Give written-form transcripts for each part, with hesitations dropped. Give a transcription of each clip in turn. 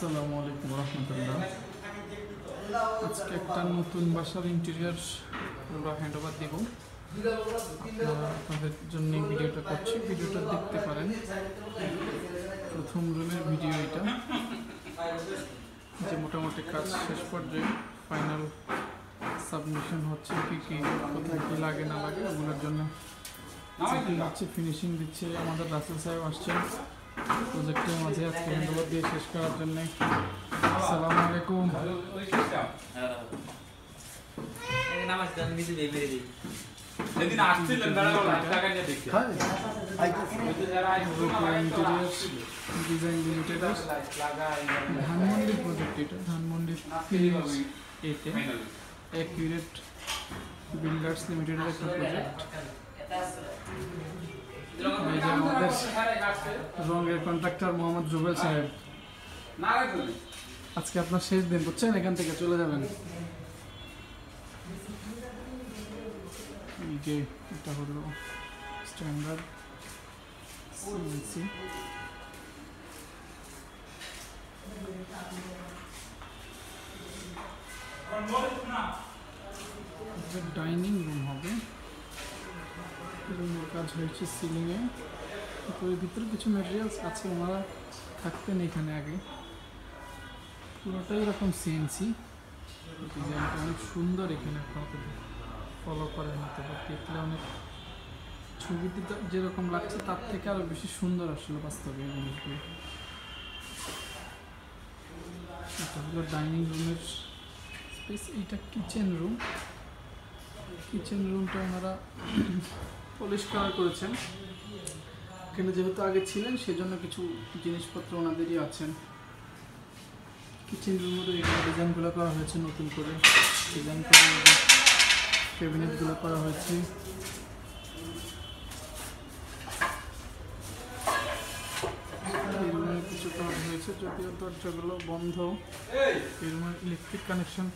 আসসালামু আলাইকুম রহমতুল্লাহ। আজকে একটা নতুন বাসার ইন্টেরিয়র আমরা হ্যান্ড ওভার দেব। আপনাদের জন্য ভিডিওটা করছি, ভিডিওটা দেখতে পারেন। প্রথম রুমের ভিডিও এটা, যে মোটামুটি কাজ শেষ পর্যায়ে ফাইনাল সাবমিশন হচ্ছে, কি কি কোথায় কি লাগে না লাগে ওগুলোর জন্য ফিনিশিং দিচ্ছে। আমাদের রাসেল সাহেব আসছেন প্রজেক্টের মাঝে আজকে হ্যান্ড ওভার দিয়ে শেষ করার জন্য। আসসালামু আলাইকুম। ডিজাইন লিমিটেড ধানমন্ডি প্রজেক্ট, এটা ধানমন্ডি এতে অ্যাকিউরেট বিল্ডার্স লিমিটেডের একটা প্রজেক্ট। আমাদের রঙের কন্ট্রাক্টর মোহাম্মদ জুবেল সাহেব, আজকে আপনার শেষ দিন, বুঝছেন? এখান থেকে চলে যাবেন। এই যে এটা হলো স্ট্যান্ডার্ড সিএনসি। ডাইনিং রুম হবে, রুমের কাজ হয়েছে সিলিংয়ে। এর ভিতরে কিছু ম্যাটেরিয়ালস আছে, ওনারা থাকতেন এখানে আগে। পুরোটাই এরকম সিএনসি, ডিজাইনটা অনেক সুন্দর। এখানে আপনাকে ফলো করেন, হতে দেখলে অনেক ছবিতে যেরকম লাগছে তার থেকে আরও বেশি সুন্দর আসলে বাস্তবে জিনিসগুলো। এটা হলো ডাইনিং রুমের স্পেস। এইটা কিচেন রুম। কিচেন রুমটা ওনারা পলিশ কালার করেছেন। এখানে যেহেতু আগে ছিলেন সেজন্য কিছু জিনিসপত্র ওনাদেরই আছেন। কিচেন রুমের এখানে ডিজাইনগুলো করা হয়েছে, নতুন করে ডিজাইন করে ক্যাবিনেটগুলো করা হয়েছে। এই রুমে কিছু কাজ হয়েছে, যদিও দরজাগুলো বন্ধ। এই রুমের ইলেকট্রিক কানেকশন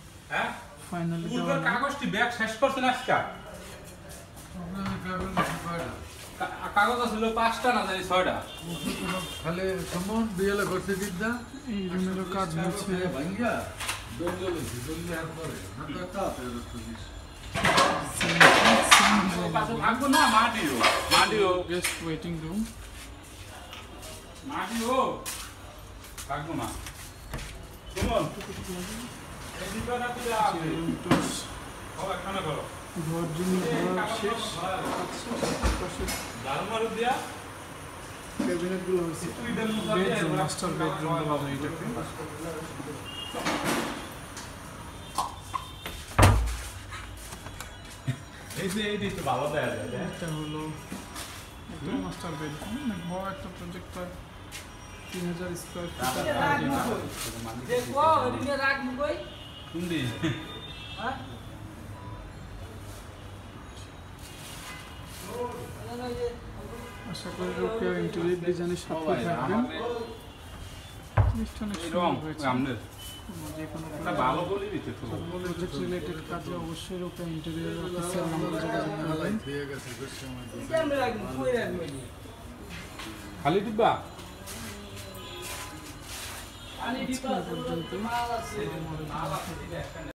ফাইনালি দেওয়া। কাগজটি ব্যাগ শেষ করছেন আজকে? কাগজ ছিল 5টা না জানি 6টা। খালি সমন বিয়েলে করতে দিদা। এই রুমেরও কাজ হচ্ছে। ভাঙ্গিয়া দললে দললে আর করে না তো একটা আছে রুটিস। থাকবো না মাটিও গেস্ট ওয়েটিং রুম। মাটিও থাকবো না। সুমন এই দিকটা তুই আগে ও এখানে করো। ঘর জমি ঘর শেষ, দারুমারু দিয়া ক্যাবিনেটগুলো হয়েছে। বেডরুম, মাস্টার বেডরুম বলা যায় এটাকে। এই তো ভালো দেয়া যায়। এটা হলো মাস্টার বেডরুম। অনেক বড় একটা প্রজেক্ট, 3000 স্কোয়ার ফিট। আশা করি রোকেয়া ইন্টেরিয়র ডিজাইনের সাথে থাকবেন। জিনিসটা অনেক সুন্দর হয়েছে। ভালো বলি দিতে তো প্রজেক্ট রিলেটেড কাজে অবশ্যই রোকেয়া ইন্টেরিয়র অফিসে আমাদের যোগাযোগ করবেন। খালি দিবা আজকে পর্যন্ত।